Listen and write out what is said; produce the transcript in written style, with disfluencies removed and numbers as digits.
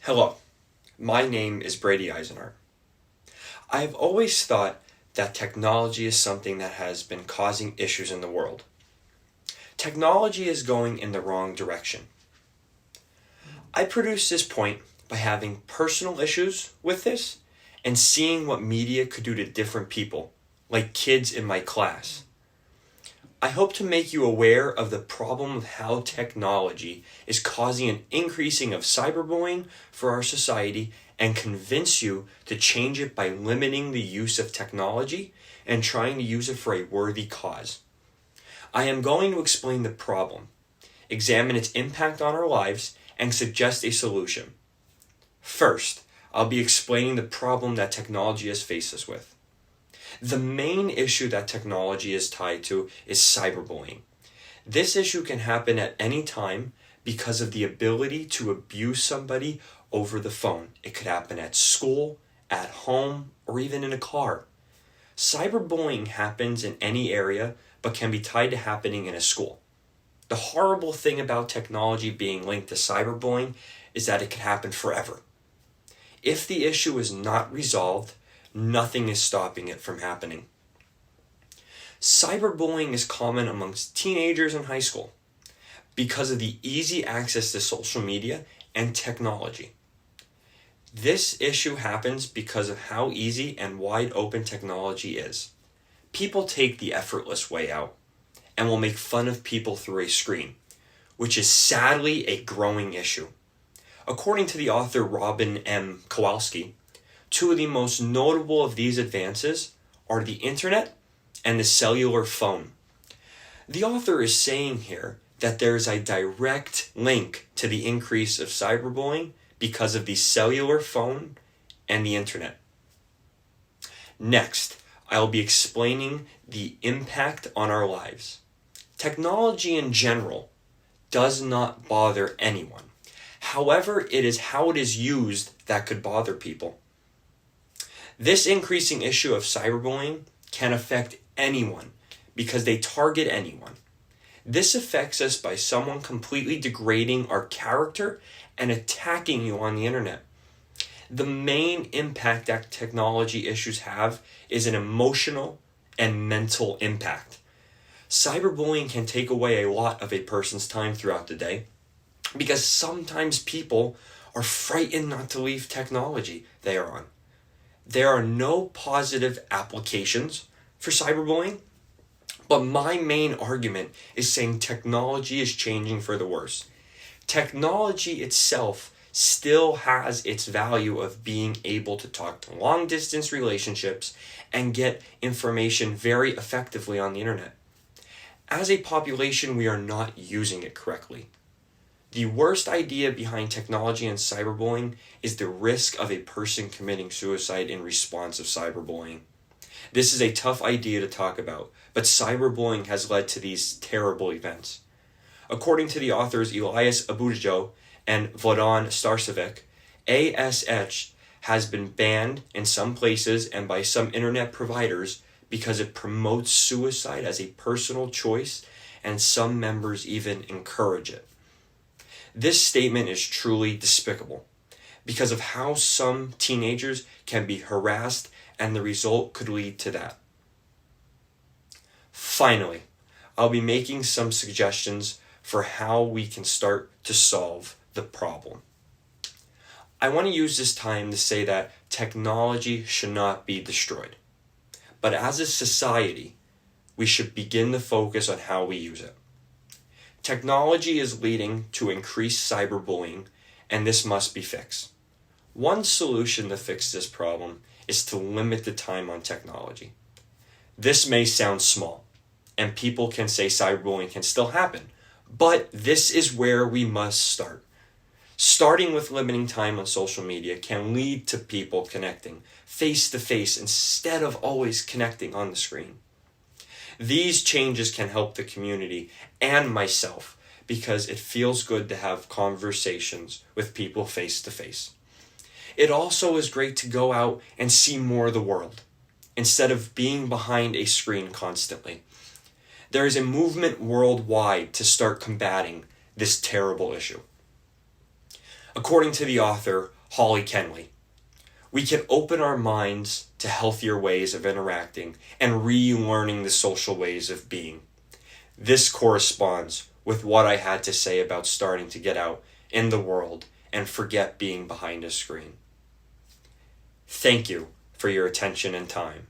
Hello, my name is Brady Eisenhart. I have always thought that technology is something that has been causing issues in the world. Technology is going in the wrong direction. I produce this point by having personal issues with this and seeing what media could do to different people, like kids in my class. I hope to make you aware of the problem of how technology is causing an increasing of cyberbullying for our society and convince you to change it by limiting the use of technology and trying to use it for a worthy cause. I am going to explain the problem, examine its impact on our lives, and suggest a solution. First, I'll be explaining the problem that technology has faced us with. The main issue that technology is tied to is cyberbullying. This issue can happen at any time because of the ability to abuse somebody over the phone. It could happen at school, at home, or even in a car. Cyberbullying happens in any area but can be tied to happening in a school. The horrible thing about technology being linked to cyberbullying is that it can happen forever. If the issue is not resolved, nothing is stopping it from happening. Cyberbullying is common amongst teenagers in high school because of the easy access to social media and technology. This issue happens because of how easy and wide open technology is. People take the effortless way out and will make fun of people through a screen, which is sadly a growing issue. According to the author Robin M. Kowalski, two of the most notable of these advances are the internet and the cellular phone. The author is saying here that there is a direct link to the increase of cyberbullying because of the cellular phone and the internet. Next, I'll be explaining the impact on our lives. Technology in general does not bother anyone. However, it is how it is used that could bother people. This increasing issue of cyberbullying can affect anyone because they target anyone. This affects us by someone completely degrading our character and attacking you on the internet. The main impact that technology issues have is an emotional and mental impact. Cyberbullying can take away a lot of a person's time throughout the day because sometimes people are frightened not to leave technology they are on. There are no positive applications for cyberbullying, but my main argument is saying technology is changing for the worse. Technology itself still has its value of being able to talk to long-distance relationships and get information very effectively on the internet. As a population, we are not using it correctly. The worst idea behind technology and cyberbullying is the risk of a person committing suicide in response of cyberbullying. This is a tough idea to talk about, but cyberbullying has led to these terrible events. According to the authors Elias Abudajo and Vladan Starcevic, ASH has been banned in some places and by some internet providers because it promotes suicide as a personal choice, and some members even encourage it. This statement is truly despicable because of how some teenagers can be harassed and the result could lead to that. Finally, I'll be making some suggestions for how we can start to solve the problem. I want to use this time to say that technology should not be destroyed, but as a society, we should begin to focus on how we use it. Technology is leading to increased cyberbullying, and this must be fixed. One solution to fix this problem is to limit the time on technology. This may sound small, and people can say cyberbullying can still happen, but this is where we must start. Starting with limiting time on social media can lead to people connecting face to face instead of always connecting on the screen. These changes can help the community and myself because it feels good to have conversations with people face to face. It also is great to go out and see more of the world instead of being behind a screen constantly. There is a movement worldwide to start combating this terrible issue. According to the author, Holly Kenley, we can open our minds to healthier ways of interacting and relearning the social ways of being. This corresponds with what I had to say about starting to get out in the world and forget being behind a screen. Thank you for your attention and time.